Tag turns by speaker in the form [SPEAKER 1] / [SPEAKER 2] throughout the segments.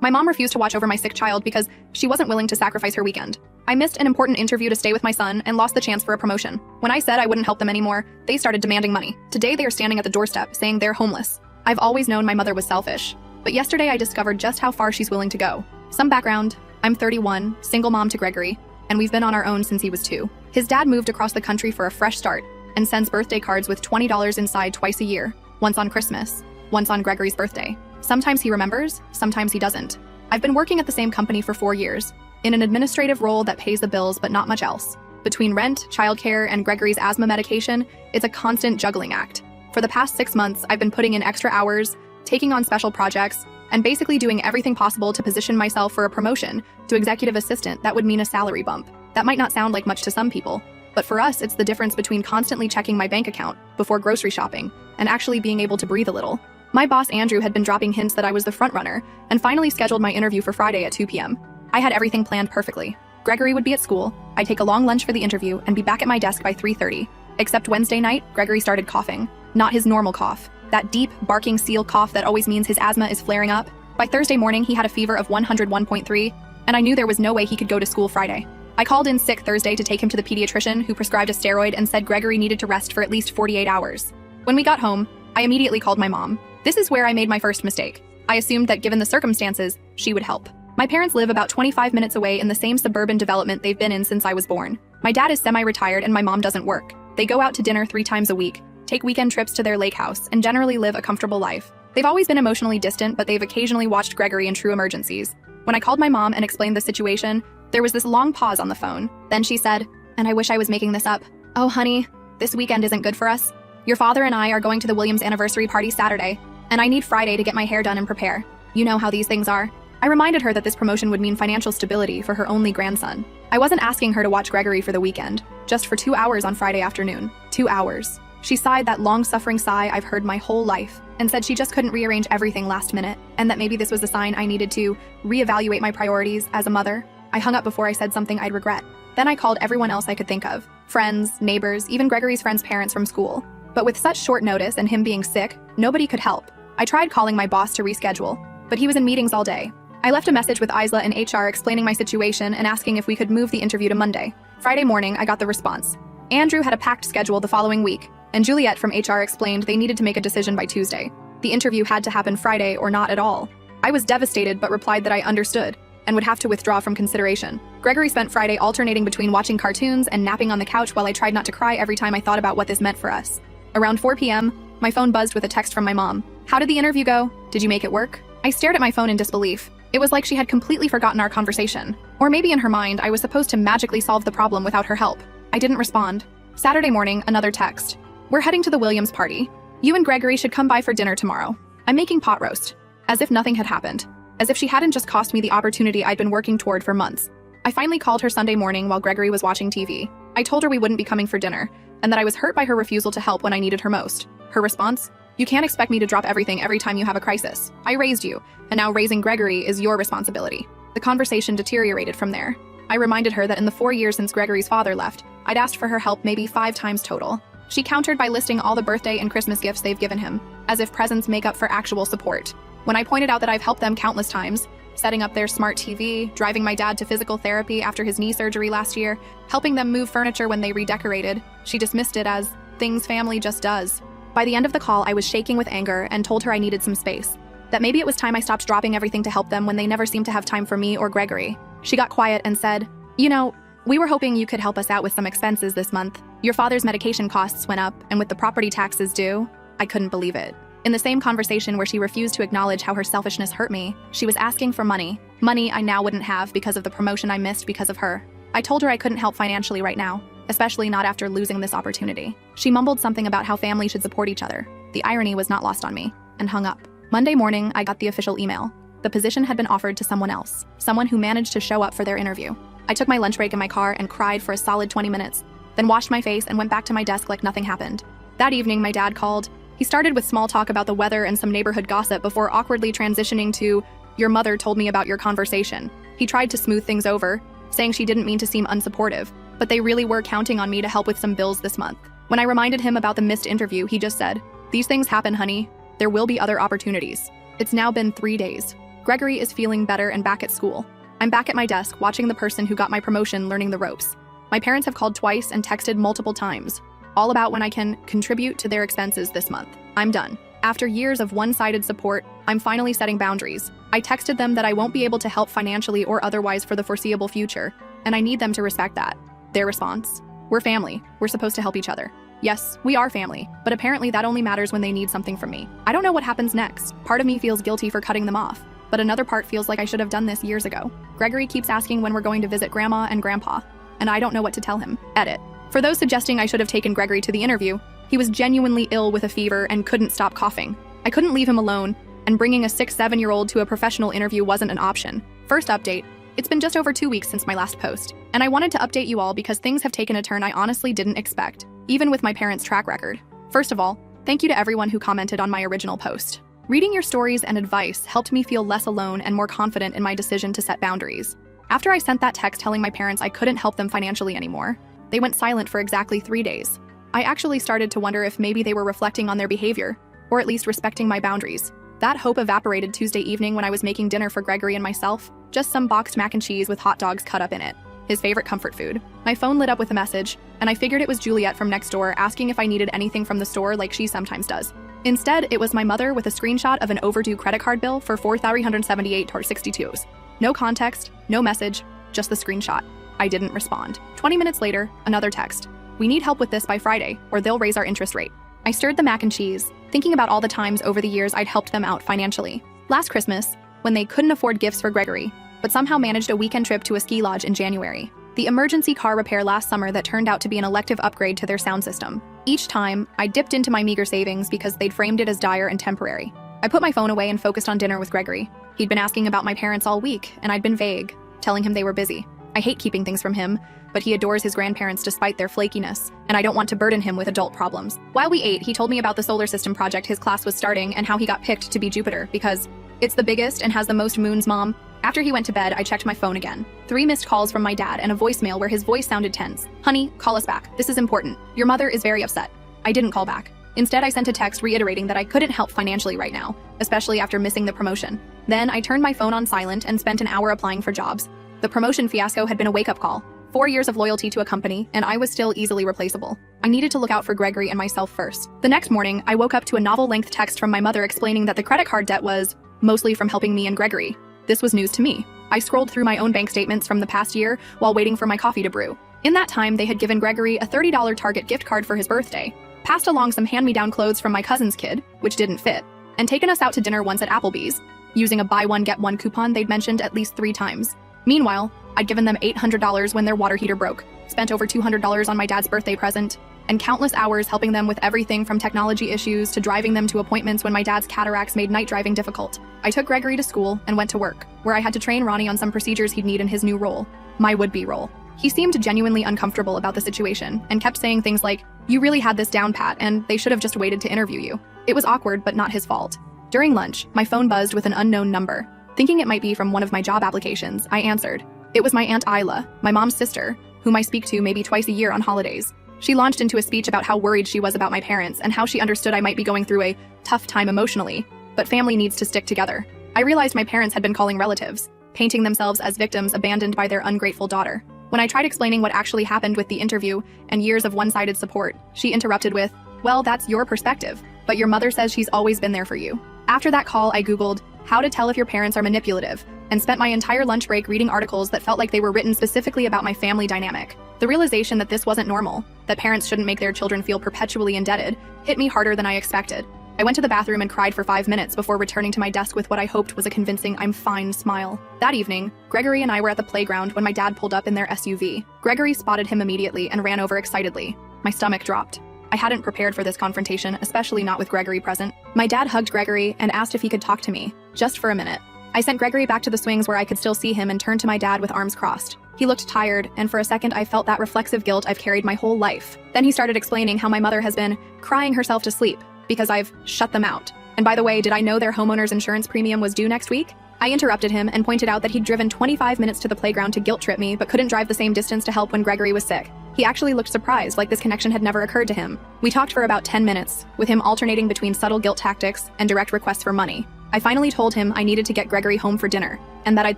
[SPEAKER 1] My mom refused to watch over my sick child because she wasn't willing to sacrifice her weekend. I missed an important interview to stay with my son and lost the chance for a promotion. When I said I wouldn't help them anymore, they started demanding money. Today they are standing at the doorstep saying they're homeless. I've always known my mother was selfish, but yesterday I discovered just how far she's willing to go. Some background: I'm 31, single mom to Gregory, and we've been on our own since he was 2. His dad moved across the country for a fresh start and sends birthday cards with $20 inside twice a year, once on Christmas, once on Gregory's birthday. Sometimes he remembers, sometimes he doesn't. I've been working at the same company for 4 years, in an administrative role that pays the bills but not much else. Between rent, childcare, and Gregory's asthma medication, it's a constant juggling act. For the past 6 months, I've been putting in extra hours, taking on special projects, and basically doing everything possible to position myself for a promotion to executive assistant that would mean a salary bump. That might not sound like much to some people, but for us, it's the difference between constantly checking my bank account before grocery shopping and actually being able to breathe a little. My boss, Andrew, had been dropping hints that I was the front runner and finally scheduled my interview for Friday at 2 p.m. I had everything planned perfectly. Gregory would be at school, I'd take a long lunch for the interview, and be back at my desk by 3:30. Except Wednesday night, Gregory started coughing. Not his normal cough. That deep, barking seal cough that always means his asthma is flaring up. By Thursday morning, he had a fever of 101.3, and I knew there was no way he could go to school Friday. I called in sick Thursday to take him to the pediatrician, who prescribed a steroid and said Gregory needed to rest for at least 48 hours. When we got home, I immediately called my mom. This is where I made my first mistake. I assumed that given the circumstances, she would help. My parents live about 25 minutes away in the same suburban development they've been in since I was born. My dad is semi-retired and my mom doesn't work. They go out to dinner 3 times a week, take weekend trips to their lake house, and generally live a comfortable life. They've always been emotionally distant, but they've occasionally watched Gregory in true emergencies. When I called my mom and explained the situation, there was this long pause on the phone. Then she said, and I wish I was making this up, "Oh, honey, this weekend isn't good for us. Your father and I are going to the Williams anniversary party Saturday, and I need Friday to get my hair done and prepare. You know how these things are." I reminded her that this promotion would mean financial stability for her only grandson. I wasn't asking her to watch Gregory for the weekend, just for 2 hours on Friday afternoon. 2 hours. She sighed that long-suffering sigh I've heard my whole life, and said she just couldn't rearrange everything last minute, and that maybe this was a sign I needed to reevaluate my priorities as a mother. I hung up before I said something I'd regret. Then I called everyone else I could think of. Friends, neighbors, even Gregory's friends' parents from school. But with such short notice and him being sick, nobody could help. I tried calling my boss to reschedule, but he was in meetings all day. I left a message with Isla in HR explaining my situation and asking if we could move the interview to Monday. Friday morning, I got the response. Andrew had a packed schedule the following week, and Juliet from HR explained they needed to make a decision by Tuesday. The interview had to happen Friday or not at all. I was devastated but replied that I understood and would have to withdraw from consideration. Gregory spent Friday alternating between watching cartoons and napping on the couch while I tried not to cry every time I thought about what this meant for us. Around 4 p.m., my phone buzzed with a text from my mom. "How did the interview go? Did you make it work?" I stared at my phone in disbelief. It was like she had completely forgotten our conversation. Or maybe in her mind, I was supposed to magically solve the problem without her help. I didn't respond. Saturday morning, another text. "We're heading to the Williams party. You and Gregory should come by for dinner tomorrow. I'm making pot roast." As if nothing had happened. As if she hadn't just cost me the opportunity I'd been working toward for months. I finally called her Sunday morning while Gregory was watching TV. I told her we wouldn't be coming for dinner, and that I was hurt by her refusal to help when I needed her most. Her response? "You can't expect me to drop everything every time you have a crisis. I raised you, and now raising Gregory is your responsibility." The conversation deteriorated from there. I reminded her that in the 4 years since Gregory's father left, I'd asked for her help maybe 5 times total. She countered by listing all the birthday and Christmas gifts they've given him, as if presents make up for actual support. When I pointed out that I've helped them countless times, setting up their smart TV, driving my dad to physical therapy after his knee surgery last year, helping them move furniture when they redecorated, she dismissed it as things family just does. By the end of the call, I was shaking with anger and told her I needed some space. That maybe it was time I stopped dropping everything to help them when they never seemed to have time for me or Gregory. She got quiet and said, "You know, we were hoping you could help us out with some expenses this month. Your father's medication costs went up, and with the property taxes due." I couldn't believe it. In the same conversation where she refused to acknowledge how her selfishness hurt me, she was asking for money. Money I now wouldn't have because of the promotion I missed because of her. I told her I couldn't help financially right now, especially not after losing this opportunity. She mumbled something about how family should support each other. The irony was not lost on me, and hung up. Monday morning, I got the official email. The position had been offered to someone else, someone who managed to show up for their interview. I took my lunch break in my car and cried for a solid 20 minutes, then washed my face and went back to my desk like nothing happened. That evening, my dad called. He started with small talk about the weather and some neighborhood gossip before awkwardly transitioning to, "Your mother told me about your conversation." He tried to smooth things over, saying she didn't mean to seem unsupportive, but they really were counting on me to help with some bills this month. When I reminded him about the missed interview, he just said, "These things happen, honey. There will be other opportunities." It's now been 3 days. Gregory is feeling better and back at school. I'm back at my desk watching the person who got my promotion learning the ropes. My parents have called twice and texted multiple times, all about when I can contribute to their expenses this month. I'm done. After years of one-sided support, I'm finally setting boundaries. I texted them that I won't be able to help financially or otherwise for the foreseeable future, and I need them to respect that. Their response? We're family. We're supposed to help each other. Yes, we are family, but apparently that only matters when they need something from me. I don't know what happens next. Part of me feels guilty for cutting them off, but another part feels like I should have done this years ago. Gregory keeps asking when we're going to visit Grandma and Grandpa, and I don't know what to tell him. Edit. For those suggesting I should have taken Gregory to the interview, he was genuinely ill with a fever and couldn't stop coughing. I couldn't leave him alone, and bringing a 6-7-year-old to a professional interview wasn't an option. First update. It's been just over 2 weeks since my last post, and I wanted to update you all because things have taken a turn I honestly didn't expect, even with my parents' track record. First of all, thank you to everyone who commented on my original post. Reading your stories and advice helped me feel less alone and more confident in my decision to set boundaries. After I sent that text telling my parents I couldn't help them financially anymore, they went silent for exactly 3 days. I actually started to wonder if maybe they were reflecting on their behavior, or at least respecting my boundaries. That hope evaporated Tuesday evening when I was making dinner for Gregory and myself, just some boxed mac and cheese with hot dogs cut up in it, his favorite comfort food. My phone lit up with a message, and I figured it was Juliet from next door asking if I needed anything from the store like she sometimes does. Instead, it was my mother with a screenshot of an overdue credit card bill for $4,378.62. No context, no message, just the screenshot. I didn't respond. 20 minutes later, another text. We need help with this by Friday, or they'll raise our interest rate. I stirred the mac and cheese, thinking about all the times over the years I'd helped them out financially. Last Christmas, when they couldn't afford gifts for Gregory, but somehow managed a weekend trip to a ski lodge in January. The emergency car repair last summer that turned out to be an elective upgrade to their sound system. Each time, I dipped into my meager savings because they'd framed it as dire and temporary. I put my phone away and focused on dinner with Gregory. He'd been asking about my parents all week, and I'd been vague, telling him they were busy. I hate keeping things from him, but he adores his grandparents despite their flakiness, and I don't want to burden him with adult problems. While we ate, he told me about the solar system project his class was starting and how he got picked to be Jupiter because it's the biggest and has the most moons, Mom. After he went to bed, I checked my phone again. 3 missed calls from my dad and a voicemail where his voice sounded tense. Honey, call us back. This is important. Your mother is very upset. I didn't call back. Instead, I sent a text reiterating that I couldn't help financially right now, especially after missing the promotion. Then I turned my phone on silent and spent an hour applying for jobs. The promotion fiasco had been a wake-up call. 4 years of loyalty to a company, and I was still easily replaceable. I needed to look out for Gregory and myself first. The next morning, I woke up to a novel-length text from my mother explaining that the credit card debt was mostly from helping me and Gregory. This was news to me. I scrolled through my own bank statements from the past year while waiting for my coffee to brew. In that time, they had given Gregory a $30 Target gift card for his birthday, passed along some hand-me-down clothes from my cousin's kid, which didn't fit, and taken us out to dinner once at Applebee's, using a buy-one-get-one coupon they'd mentioned at least 3 times. Meanwhile, I'd given them $800 when their water heater broke, spent over $200 on my dad's birthday present, and countless hours helping them with everything from technology issues to driving them to appointments when my dad's cataracts made night driving difficult. I took Gregory to school and went to work, where I had to train Ronnie on some procedures he'd need in his new role, my would-be role. He seemed genuinely uncomfortable about the situation and kept saying things like, "You really had this down pat, and they should have just waited to interview you." It was awkward, but not his fault. During lunch, my phone buzzed with an unknown number. Thinking it might be from one of my job applications, I answered. It was my Aunt Isla, my mom's sister, whom I speak to maybe twice a year on holidays. She launched into a speech about how worried she was about my parents and how she understood I might be going through a tough time emotionally, but family needs to stick together. I realized my parents had been calling relatives, painting themselves as victims abandoned by their ungrateful daughter. When I tried explaining what actually happened with the interview and years of one-sided support, she interrupted with, "Well, that's your perspective, but your mother says she's always been there for you." After that call, I Googled, "How to tell if your parents are manipulative," and spent my entire lunch break reading articles that felt like they were written specifically about my family dynamic. The realization that this wasn't normal, that parents shouldn't make their children feel perpetually indebted, hit me harder than I expected. I went to the bathroom and cried for 5 minutes before returning to my desk with what I hoped was a convincing "I'm fine" smile. That evening, Gregory and I were at the playground when my dad pulled up in their SUV. Gregory spotted him immediately and ran over excitedly. My stomach dropped. I hadn't prepared for this confrontation, especially not with Gregory present. My dad hugged Gregory and asked if he could talk to me, just for a minute. I sent Gregory back to the swings where I could still see him and turned to my dad with arms crossed. He looked tired, and for a second I felt that reflexive guilt I've carried my whole life. Then he started explaining how my mother has been crying herself to sleep because I've shut them out. And by the way, did I know their homeowner's insurance premium was due next week? I interrupted him and pointed out that he'd driven 25 minutes to the playground to guilt trip me but couldn't drive the same distance to help when Gregory was sick. He actually looked surprised, like this connection had never occurred to him. We talked for about 10 minutes, with him alternating between subtle guilt tactics and direct requests for money. I finally told him I needed to get Gregory home for dinner, and that I'd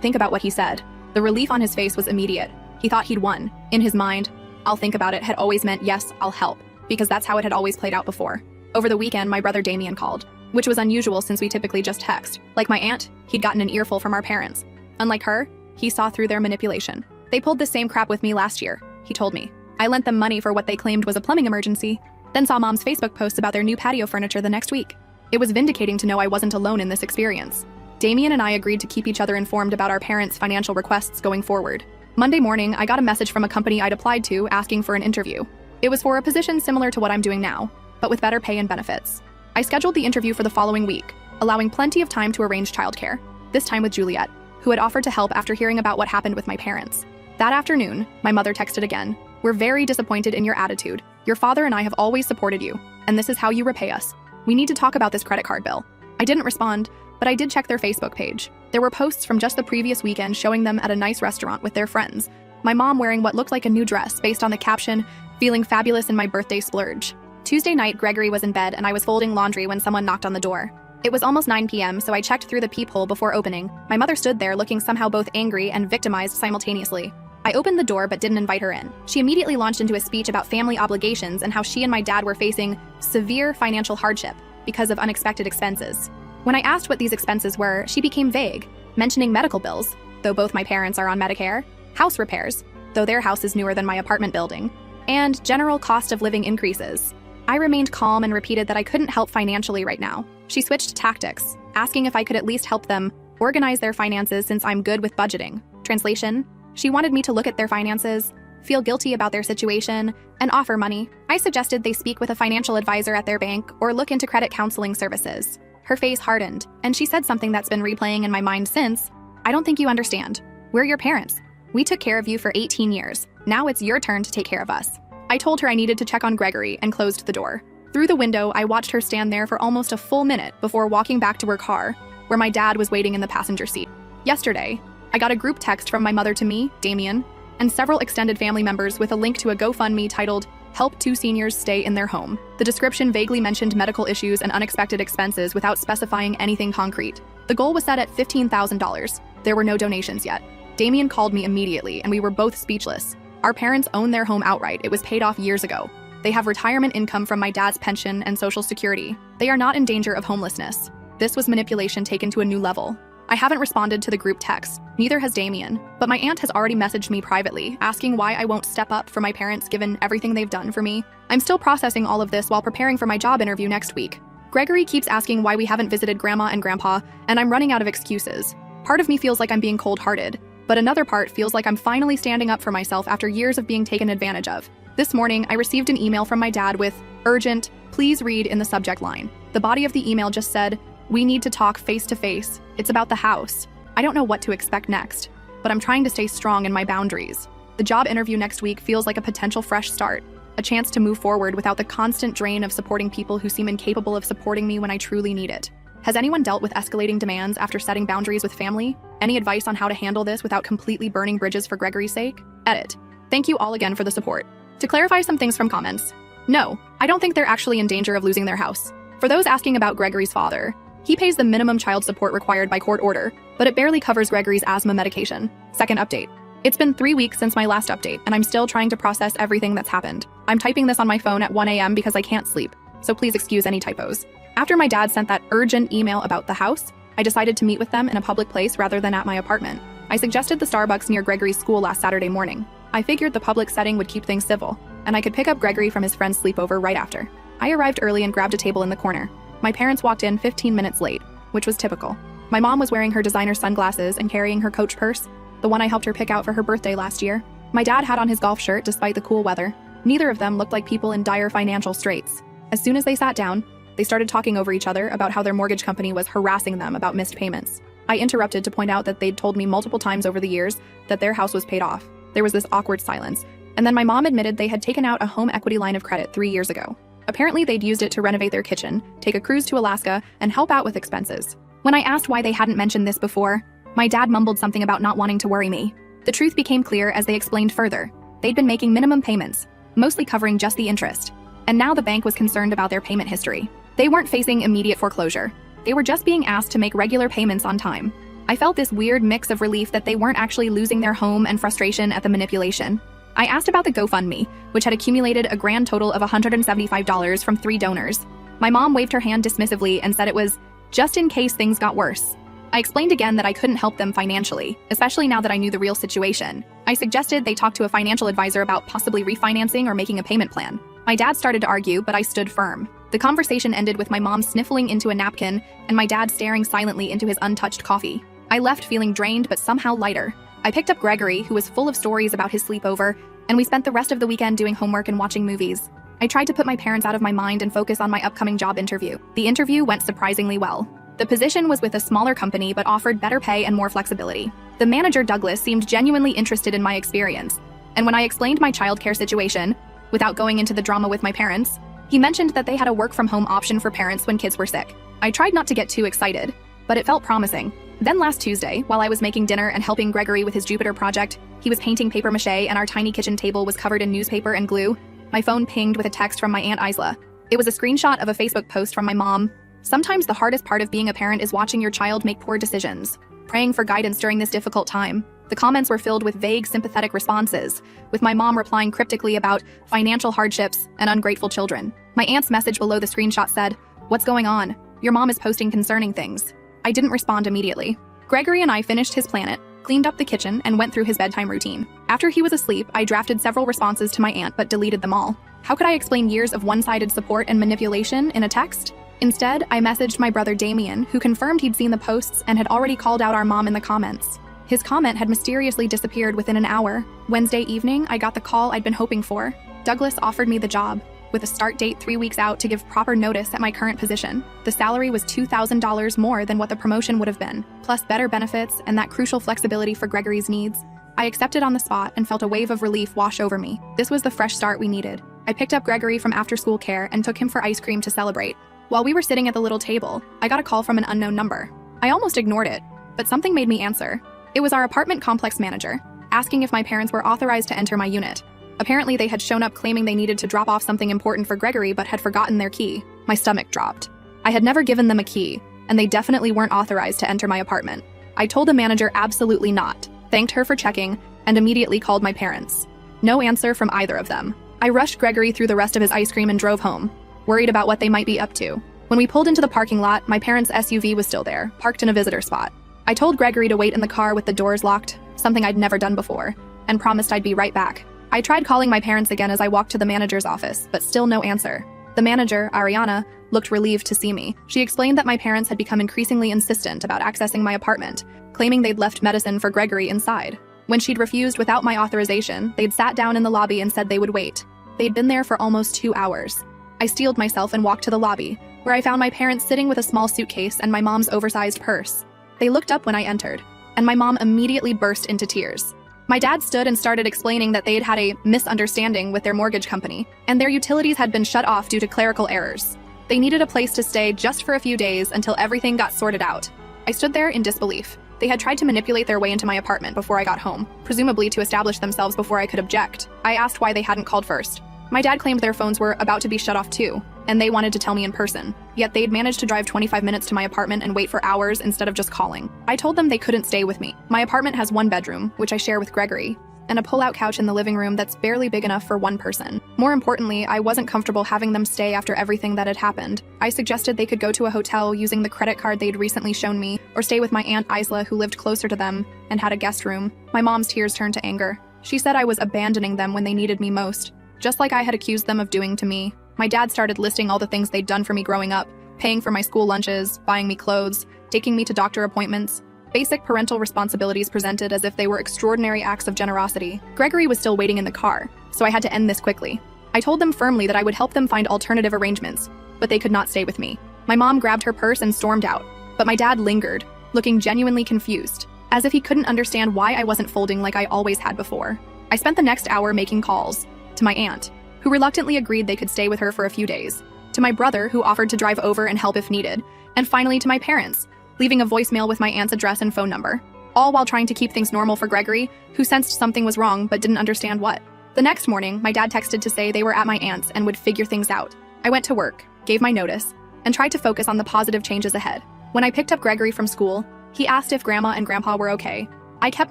[SPEAKER 1] think about what he said. The relief on his face was immediate. He thought he'd won. In his mind, "I'll think about it" had always meant "yes, I'll help," because that's how it had always played out before. Over the weekend, my brother Damien called, which was unusual since we typically just text. Like my aunt, he'd gotten an earful from our parents. Unlike her, he saw through their manipulation. They pulled the same crap with me last year, he told me. I lent them money for what they claimed was a plumbing emergency, then saw Mom's Facebook posts about their new patio furniture the next week. It was vindicating to know I wasn't alone in this experience. Damien and I agreed to keep each other informed about our parents' financial requests going forward. Monday morning, I got a message from a company I'd applied to asking for an interview. It was for a position similar to what I'm doing now, but with better pay and benefits. I scheduled the interview for the following week, allowing plenty of time to arrange childcare, this time with Juliet, who had offered to help after hearing about what happened with my parents. That afternoon, my mother texted again. "We're very disappointed in your attitude. Your father and I have always supported you, and this is how you repay us. We need to talk about this credit card bill." I didn't respond, but I did check their Facebook page. There were posts from just the previous weekend showing them at a nice restaurant with their friends. My mom wearing what looked like a new dress based on the caption, "Feeling fabulous in my birthday splurge." Tuesday night, Gregory was in bed and I was folding laundry when someone knocked on the door. It was almost 9 p.m., so I checked through the peephole before opening. My mother stood there looking somehow both angry and victimized simultaneously. I opened the door but didn't invite her in. She immediately launched into a speech about family obligations and how she and my dad were facing severe financial hardship because of unexpected expenses. When I asked what these expenses were, she became vague, mentioning medical bills, though both my parents are on Medicare, house repairs, though their house is newer than my apartment building, and general cost of living increases. I remained calm and repeated that I couldn't help financially right now. She switched tactics, asking if I could at least help them organize their finances since I'm good with budgeting. Translation: she wanted me to look at their finances, feel guilty about their situation, and offer money. I suggested they speak with a financial advisor at their bank or look into credit counseling services. Her face hardened, and she said something that's been replaying in my mind since. "I don't think you understand. We're your parents. We took care of you for 18 years. Now it's your turn to take care of us." I told her I needed to check on Gregory and closed the door. Through the window, I watched her stand there for almost a full minute before walking back to her car, where my dad was waiting in the passenger seat. Yesterday, I got a group text from my mother to me, Damien, and several extended family members with a link to a GoFundMe titled, "Help 2 seniors stay in their home." The description vaguely mentioned medical issues and unexpected expenses without specifying anything concrete. The goal was set at $15,000. There were no donations yet. Damien called me immediately, and we were both speechless. Our parents own their home outright. It was paid off years ago. They have retirement income from my dad's pension and Social Security. They are not in danger of homelessness. This was manipulation taken to a new level. I haven't responded to the group text, neither has Damien, but my aunt has already messaged me privately, asking why I won't step up for my parents given everything they've done for me. I'm still processing all of this while preparing for my job interview next week. Gregory keeps asking why we haven't visited Grandma and Grandpa, and I'm running out of excuses. Part of me feels like I'm being cold-hearted, but another part feels like I'm finally standing up for myself after years of being taken advantage of. This morning, I received an email from my dad with, "Urgent, please read," in the subject line. The body of the email just said, "We need to talk face to face. It's about the house." I don't know what to expect next, but I'm trying to stay strong in my boundaries. The job interview next week feels like a potential fresh start, a chance to move forward without the constant drain of supporting people who seem incapable of supporting me when I truly need it. Has anyone dealt with escalating demands after setting boundaries with family? Any advice on how to handle this without completely burning bridges for Gregory's sake? Edit. Thank you all again for the support. To clarify some things from comments. No, I don't think they're actually in danger of losing their house. For those asking about Gregory's father, he pays the minimum child support required by court order, but it barely covers Gregory's asthma medication. Second update. It's been 3 weeks since my last update, and I'm still trying to process everything that's happened. I'm typing this on my phone at 1 a.m. because I can't sleep, so please excuse any typos. After my dad sent that urgent email about the house, I decided to meet with them in a public place rather than at my apartment. I suggested the Starbucks near Gregory's school last Saturday morning. I figured the public setting would keep things civil, and I could pick up Gregory from his friend's sleepover right after. I arrived early and grabbed a table in the corner. My parents walked in 15 minutes late, which was typical. My mom was wearing her designer sunglasses and carrying her Coach purse, the one I helped her pick out for her birthday last year. My dad had on his golf shirt despite the cool weather. Neither of them looked like people in dire financial straits. As soon as they sat down, they started talking over each other about how their mortgage company was harassing them about missed payments. I interrupted to point out that they'd told me multiple times over the years that their house was paid off. There was this awkward silence, and then my mom admitted they had taken out a home equity line of credit 3 years ago. Apparently, they'd used it to renovate their kitchen, take a cruise to Alaska, and help out with expenses. When I asked why they hadn't mentioned this before, my dad mumbled something about not wanting to worry me. The truth became clear as they explained further. They'd been making minimum payments, mostly covering just the interest, and now the bank was concerned about their payment history. They weren't facing immediate foreclosure, They were just being asked to make regular payments on time. I felt this weird mix of relief that they weren't actually losing their home and frustration at the manipulation. I asked about the GoFundMe, which had accumulated a grand total of $175 from 3 donors. My mom waved her hand dismissively and said it was just in case things got worse. I explained again that I couldn't help them financially, especially now that I knew the real situation. I suggested they talk to a financial advisor about possibly refinancing or making a payment plan. My dad started to argue, but I stood firm. The conversation ended with my mom sniffling into a napkin and my dad staring silently into his untouched coffee. I left feeling drained but somehow lighter. I picked up Gregory, who was full of stories about his sleepover, and we spent the rest of the weekend doing homework and watching movies. I tried to put my parents out of my mind and focus on my upcoming job interview. The interview went surprisingly well. The position was with a smaller company but offered better pay and more flexibility. The manager, Douglas, seemed genuinely interested in my experience, and when I explained my childcare situation, without going into the drama with my parents, he mentioned that they had a work-from-home option for parents when kids were sick. I tried not to get too excited, but it felt promising. Then last Tuesday, while I was making dinner and helping Gregory with his Jupiter project, he was painting papier-mâché and our tiny kitchen table was covered in newspaper and glue. My phone pinged with a text from my Aunt Isla. It was a screenshot of a Facebook post from my mom. Sometimes the hardest part of being a parent is watching your child make poor decisions. Praying for guidance during this difficult time. The comments were filled with vague, sympathetic responses, with my mom replying cryptically about financial hardships and ungrateful children. My aunt's message below the screenshot said, "What's going on? Your mom is posting concerning things." I didn't respond immediately. Gregory and I finished his planet, cleaned up the kitchen, and went through his bedtime routine. After he was asleep, I drafted several responses to my aunt but deleted them all. How could I explain years of one-sided support and manipulation in a text? Instead, I messaged my brother Damien, who confirmed he'd seen the posts and had already called out our mom in the comments. His comment had mysteriously disappeared within an hour. Wednesday evening, I got the call I'd been hoping for. Douglas offered me the job, with a start date 3 weeks out to give proper notice at my current position. The salary was $2,000 more than what the promotion would have been, plus better benefits and that crucial flexibility for Gregory's needs. I accepted on the spot and felt a wave of relief wash over me. This was the fresh start we needed. I picked up Gregory from after-school care and took him for ice cream to celebrate. While we were sitting at the little table, I got a call from an unknown number. I almost ignored it, but something made me answer. It was our apartment complex manager, asking if my parents were authorized to enter my unit. Apparently, they had shown up claiming they needed to drop off something important for Gregory but had forgotten their key. My stomach dropped. I had never given them a key, and they definitely weren't authorized to enter my apartment. I told the manager absolutely not, thanked her for checking, and immediately called my parents. No answer from either of them. I rushed Gregory through the rest of his ice cream and drove home, worried about what they might be up to. When we pulled into the parking lot, my parents' SUV was still there, parked in a visitor spot. I told Gregory to wait in the car with the doors locked, something I'd never done before, and promised I'd be right back. I tried calling my parents again as I walked to the manager's office, but still no answer. The manager, Ariana, looked relieved to see me. She explained that my parents had become increasingly insistent about accessing my apartment, claiming they'd left medicine for Gregory inside. When she'd refused without my authorization, they'd sat down in the lobby and said they would wait. They'd been there for almost 2 hours. I steeled myself and walked to the lobby, where I found my parents sitting with a small suitcase and my mom's oversized purse. They looked up when I entered, and my mom immediately burst into tears. My dad stood and started explaining that they had had a misunderstanding with their mortgage company, and their utilities had been shut off due to clerical errors. They needed a place to stay just for a few days until everything got sorted out. I stood there in disbelief. They had tried to manipulate their way into my apartment before I got home, presumably to establish themselves before I could object. I asked why they hadn't called first. My dad claimed their phones were about to be shut off too, and they wanted to tell me in person. Yet they'd managed to drive 25 minutes to my apartment and wait for hours instead of just calling. I told them they couldn't stay with me. My apartment has 1 bedroom, which I share with Gregory, and a pull-out couch in the living room that's barely big enough for 1 person. More importantly, I wasn't comfortable having them stay after everything that had happened. I suggested they could go to a hotel using the credit card they'd recently shown me, or stay with my Aunt Isla, who lived closer to them and had a guest room. My mom's tears turned to anger. She said I was abandoning them when they needed me most, just like I had accused them of doing to me. My dad started listing all the things they'd done for me growing up, paying for my school lunches, buying me clothes, taking me to doctor appointments. Basic parental responsibilities presented as if they were extraordinary acts of generosity. Gregory was still waiting in the car, so I had to end this quickly. I told them firmly that I would help them find alternative arrangements, but they could not stay with me. My mom grabbed her purse and stormed out, but my dad lingered, looking genuinely confused, as if he couldn't understand why I wasn't folding like I always had before. I spent the next hour making calls to my aunt, who reluctantly agreed they could stay with her for a few days, to my brother, who offered to drive over and help if needed, and finally to my parents, leaving a voicemail with my aunt's address and phone number, all while trying to keep things normal for Gregory, who sensed something was wrong but didn't understand what. The next morning, my dad texted to say they were at my aunt's and would figure things out. I went to work, gave my notice, and tried to focus on the positive changes ahead. When I picked up Gregory from school, he asked if Grandma and Grandpa were okay. I kept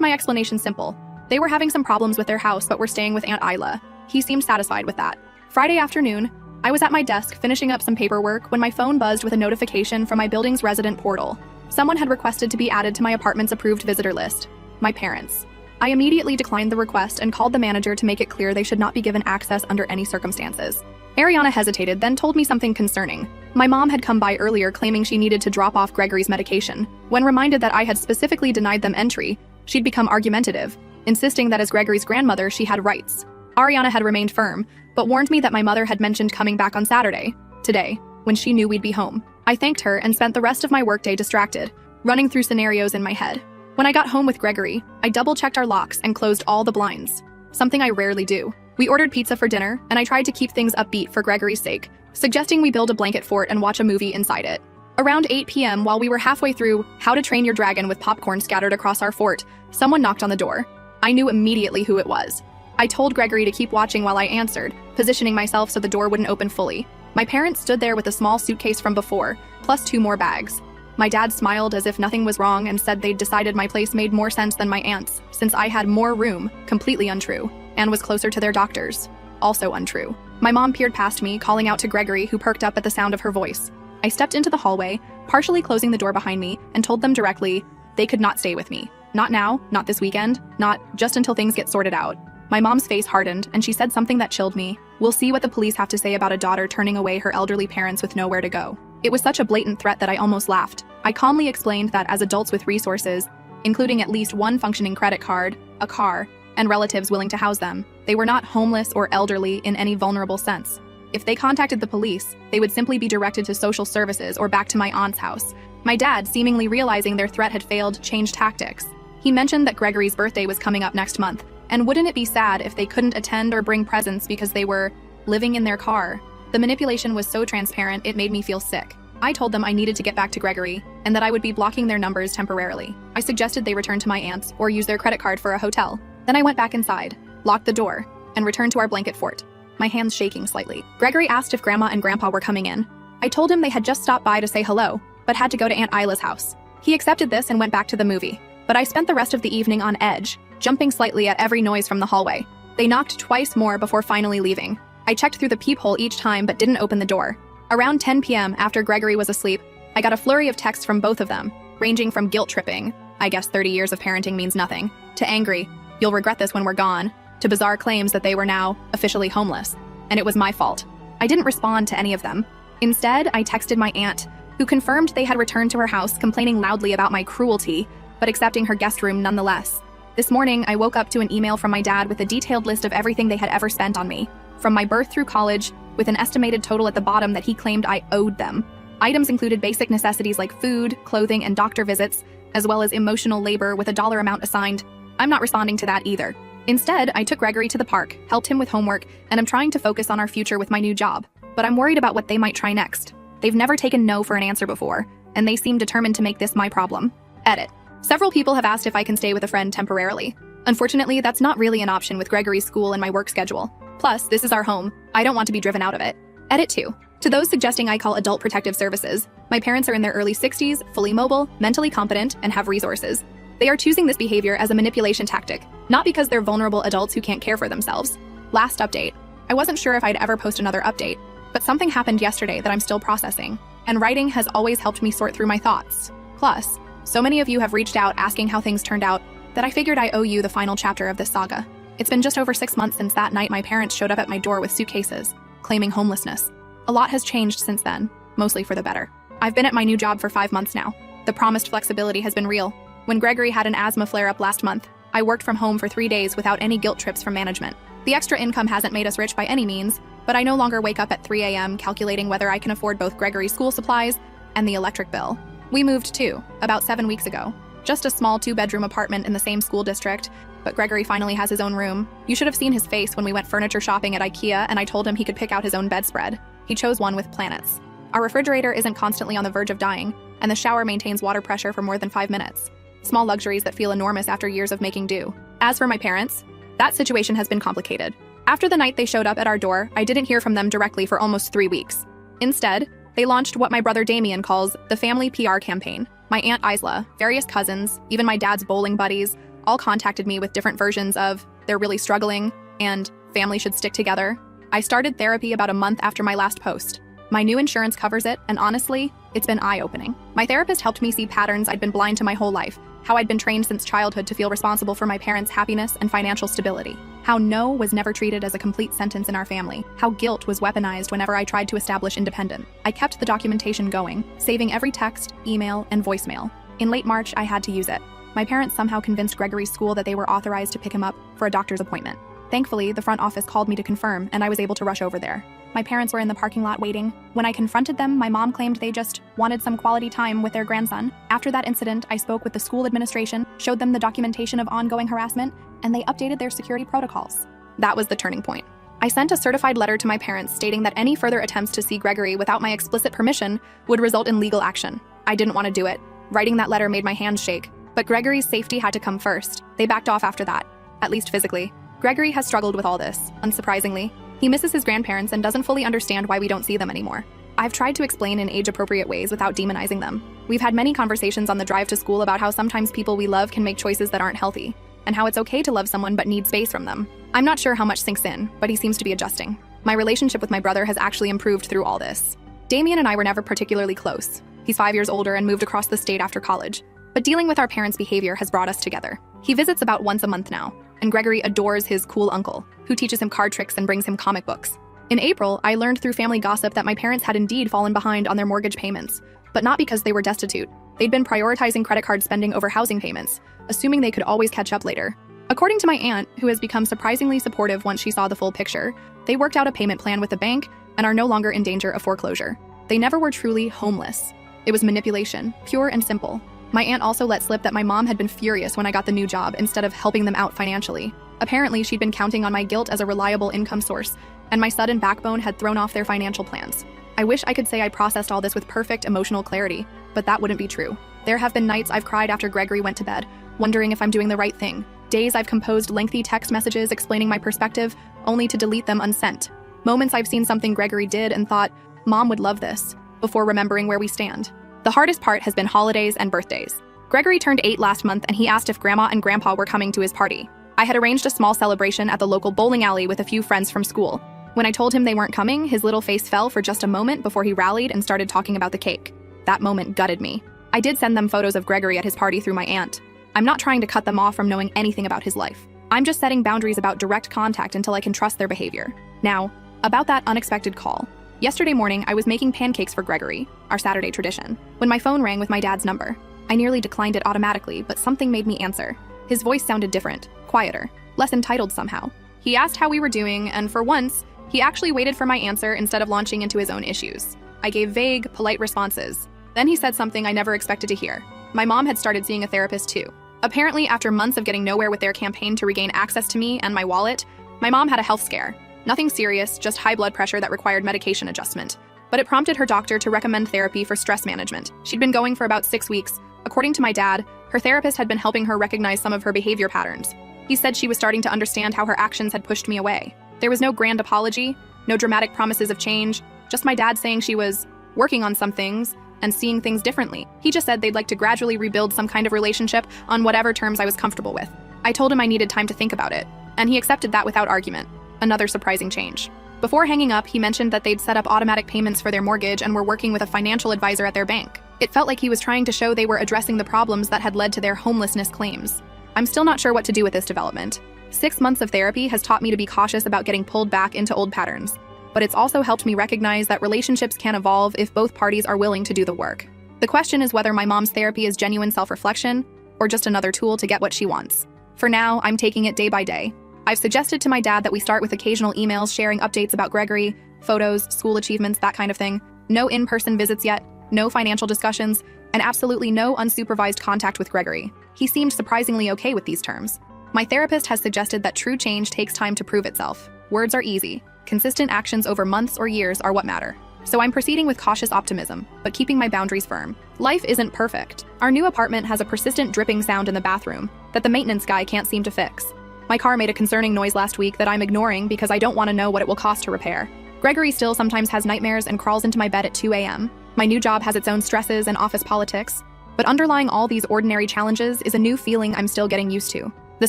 [SPEAKER 1] my explanation simple. They were having some problems with their house but were staying with Aunt Isla. He seemed satisfied with that. Friday afternoon, I was at my desk finishing up some paperwork when my phone buzzed with a notification from my building's resident portal. Someone had requested to be added to my apartment's approved visitor list. My parents. I immediately declined the request and called the manager to make it clear they should not be given access under any circumstances. Ariana hesitated, then told me something concerning. My mom had come by earlier claiming she needed to drop off Gregory's medication. When reminded that I had specifically denied them entry, she'd become argumentative, insisting that as Gregory's grandmother, she had rights. Ariana had remained firm, but warned me that my mother had mentioned coming back on Saturday, today, when she knew we'd be home. I thanked her and spent the rest of my workday distracted, running through scenarios in my head. When I got home with Gregory, I double-checked our locks and closed all the blinds, something I rarely do. We ordered pizza for dinner, and I tried to keep things upbeat for Gregory's sake, suggesting we build a blanket fort and watch a movie inside it. Around 8 p.m., while we were halfway through How to Train Your Dragon with popcorn scattered across our fort, someone knocked on the door. I knew immediately who it was. I told Gregory to keep watching while I answered, positioning myself so the door wouldn't open fully. My parents stood there with a small suitcase from before, plus 2 more bags. My dad smiled as if nothing was wrong and said they'd decided my place made more sense than my aunt's, since I had more room, completely untrue, and was closer to their doctors. Also untrue. My mom peered past me, calling out to Gregory, who perked up at the sound of her voice. I stepped into the hallway, partially closing the door behind me, and told them directly they could not stay with me. Not now, not this weekend, not just until things get sorted out. My mom's face hardened, and she said something that chilled me. We'll see what the police have to say about a daughter turning away her elderly parents with nowhere to go. It was such a blatant threat that I almost laughed. I calmly explained that as adults with resources, including at least one functioning credit card, a car, and relatives willing to house them, they were not homeless or elderly in any vulnerable sense. If they contacted the police, they would simply be directed to social services or back to my aunt's house. My dad, seemingly realizing their threat had failed, changed tactics. He mentioned that Gregory's birthday was coming up next month, and wouldn't it be sad if they couldn't attend or bring presents because they were living in their car? The manipulation was so transparent, it made me feel sick. I told them I needed to get back to Gregory, and that I would be blocking their numbers temporarily. I suggested they return to my aunt's or use their credit card for a hotel. Then I went back inside, locked the door, and returned to our blanket fort, my hands shaking slightly. Gregory asked if Grandma and Grandpa were coming in. I told him they had just stopped by to say hello, but had to go to Aunt Isla's house. He accepted this and went back to the movie. But I spent the rest of the evening on edge, jumping slightly at every noise from the hallway. They knocked twice more before finally leaving. I checked through the peephole each time but didn't open the door. Around 10 p.m., after Gregory was asleep, I got a flurry of texts from both of them, ranging from guilt-tripping, I guess 30 years of parenting means nothing, to angry, you'll regret this when we're gone, to bizarre claims that they were now officially homeless. And it was my fault. I didn't respond to any of them. Instead, I texted my aunt, who confirmed they had returned to her house, complaining loudly about my cruelty, but accepting her guest room nonetheless. This morning, I woke up to an email from my dad with a detailed list of everything they had ever spent on me, from my birth through college, with an estimated total at the bottom that he claimed I owed them. Items included basic necessities like food, clothing, and doctor visits, as well as emotional labor with a dollar amount assigned. I'm not responding to that either. Instead, I took Gregory to the park, helped him with homework, and I'm trying to focus on our future with my new job. But I'm worried about what they might try next. They've never taken no for an answer before, and they seem determined to make this my problem. Edit. Several people have asked if I can stay with a friend temporarily. Unfortunately, that's not really an option with Gregory's school and my work schedule. Plus, this is our home. I don't want to be driven out of it. Edit 2. To those suggesting I call Adult Protective Services, my parents are in their early 60s, fully mobile, mentally competent, and have resources. They are choosing this behavior as a manipulation tactic, not because they're vulnerable adults who can't care for themselves. Last update. I wasn't sure if I'd ever post another update, but something happened yesterday that I'm still processing, and writing has always helped me sort through my thoughts. Plus, so many of you have reached out asking how things turned out that I figured I owe you the final chapter of this saga. It's been just over 6 months since that night my parents showed up at my door with suitcases, claiming homelessness. A lot has changed since then, mostly for the better. I've been at my new job for 5 months now. The promised flexibility has been real. When Gregory had an asthma flare-up last month, I worked from home for 3 days without any guilt trips from management. The extra income hasn't made us rich by any means, but I no longer wake up at 3 a.m. calculating whether I can afford both Gregory's school supplies and the electric bill. We moved too, about 7 weeks ago. Just a small 2-bedroom apartment in the same school district, but Gregory finally has his own room. You should have seen his face when we went furniture shopping at IKEA and I told him he could pick out his own bedspread. He chose one with planets. Our refrigerator isn't constantly on the verge of dying, and the shower maintains water pressure for more than 5 minutes. Small luxuries that feel enormous after years of making do. As for my parents, that situation has been complicated. After the night they showed up at our door, I didn't hear from them directly for almost 3 weeks. Instead, They launched what my brother Damien calls the family PR campaign. My Aunt Isla, various cousins, even my dad's bowling buddies, all contacted me with different versions of "they're really struggling" and "family should stick together." I started therapy about a month after my last post. My new insurance covers it, and honestly, it's been eye-opening. My therapist helped me see patterns I'd been blind to my whole life, how I'd been trained since childhood to feel responsible for my parents' happiness and financial stability, how no was never treated as a complete sentence in our family, how guilt was weaponized whenever I tried to establish independence. I kept the documentation going, saving every text, email, and voicemail. In late March, I had to use it. My parents somehow convinced Gregory's school that they were authorized to pick him up for a doctor's appointment. Thankfully, the front office called me to confirm, and I was able to rush over there. My parents were in the parking lot waiting. When I confronted them, my mom claimed they just wanted some quality time with their grandson. After that incident, I spoke with the school administration, showed them the documentation of ongoing harassment, and they updated their security protocols. That was the turning point. I sent a certified letter to my parents stating that any further attempts to see Gregory without my explicit permission would result in legal action. I didn't want to do it. Writing that letter made my hands shake. But Gregory's safety had to come first. They backed off after that, at least physically. Gregory has struggled with all this, unsurprisingly. He misses his grandparents and doesn't fully understand why we don't see them anymore. I've tried to explain in age-appropriate ways without demonizing them. We've had many conversations on the drive to school about how sometimes people we love can make choices that aren't healthy, and how it's okay to love someone but need space from them. I'm not sure how much sinks in, but he seems to be adjusting. My relationship with my brother has actually improved through all this. Damien and I were never particularly close. He's 5 years older and moved across the state after college. But dealing with our parents' behavior has brought us together. He visits about once a month now, and Gregory adores his cool uncle, who teaches him card tricks and brings him comic books. In April, I learned through family gossip that my parents had indeed fallen behind on their mortgage payments, but not because they were destitute. They'd been prioritizing credit card spending over housing payments, assuming they could always catch up later. According to my aunt, who has become surprisingly supportive once she saw the full picture, they worked out a payment plan with the bank and are no longer in danger of foreclosure. They never were truly homeless. It was manipulation, pure and simple. My aunt also let slip that my mom had been furious when I got the new job instead of helping them out financially. Apparently, she'd been counting on my guilt as a reliable income source, and my sudden backbone had thrown off their financial plans. I wish I could say I processed all this with perfect emotional clarity, but that wouldn't be true. There have been nights I've cried after Gregory went to bed, wondering if I'm doing the right thing. Days I've composed lengthy text messages explaining my perspective, only to delete them unsent. Moments I've seen something Gregory did and thought, Mom would love this, before remembering where we stand. The hardest part has been holidays and birthdays. Gregory turned 8 last month and he asked if Grandma and Grandpa were coming to his party. I had arranged a small celebration at the local bowling alley with a few friends from school. When I told him they weren't coming, his little face fell for just a moment before he rallied and started talking about the cake. That moment gutted me. I did send them photos of Gregory at his party through my aunt. I'm not trying to cut them off from knowing anything about his life. I'm just setting boundaries about direct contact until I can trust their behavior. Now, about that unexpected call. Yesterday morning, I was making pancakes for Gregory, our Saturday tradition, when my phone rang with my dad's number. I nearly declined it automatically, but something made me answer. His voice sounded different, quieter, less entitled somehow. He asked how we were doing, and for once, he actually waited for my answer instead of launching into his own issues. I gave vague, polite responses. Then he said something I never expected to hear. My mom had started seeing a therapist too. Apparently, after months of getting nowhere with their campaign to regain access to me and my wallet, my mom had a health scare. Nothing serious, just high blood pressure that required medication adjustment. But it prompted her doctor to recommend therapy for stress management. She'd been going for about 6 weeks. According to my dad, her therapist had been helping her recognize some of her behavior patterns. He said she was starting to understand how her actions had pushed me away. There was no grand apology, no dramatic promises of change, just my dad saying she was working on some things and seeing things differently. He just said they'd like to gradually rebuild some kind of relationship on whatever terms I was comfortable with. I told him I needed time to think about it, and he accepted that without argument. Another surprising change. Before hanging up, he mentioned that they'd set up automatic payments for their mortgage and were working with a financial advisor at their bank. It felt like he was trying to show they were addressing the problems that had led to their homelessness claims. I'm still not sure what to do with this development. 6 months of therapy has taught me to be cautious about getting pulled back into old patterns, but it's also helped me recognize that relationships can evolve if both parties are willing to do the work. The question is whether my mom's therapy is genuine self-reflection or just another tool to get what she wants. For now, I'm taking it day by day. I've suggested to my dad that we start with occasional emails sharing updates about Gregory, photos, school achievements, that kind of thing. No in-person visits yet, no financial discussions, and absolutely no unsupervised contact with Gregory. He seemed surprisingly okay with these terms. My therapist has suggested that true change takes time to prove itself. Words are easy. Consistent actions over months or years are what matter. So I'm proceeding with cautious optimism, but keeping my boundaries firm. Life isn't perfect. Our new apartment has a persistent dripping sound in the bathroom that the maintenance guy can't seem to fix. My car made a concerning noise last week that I'm ignoring because I don't want to know what it will cost to repair. Gregory still sometimes has nightmares and crawls into my bed at 2 a.m. My new job has its own stresses and office politics, but underlying all these ordinary challenges is a new feeling I'm still getting used to. The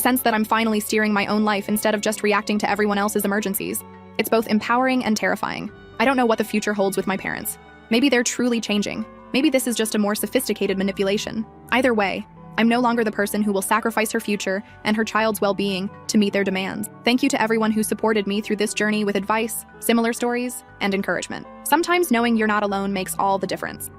[SPEAKER 1] sense that I'm finally steering my own life instead of just reacting to everyone else's emergencies. It's both empowering and terrifying. I don't know what the future holds with my parents. Maybe they're truly changing. Maybe this is just a more sophisticated manipulation. Either way, I'm no longer the person who will sacrifice her future and her child's well-being to meet their demands. Thank you to everyone who supported me through this journey with advice, similar stories, and encouragement. Sometimes knowing you're not alone makes all the difference.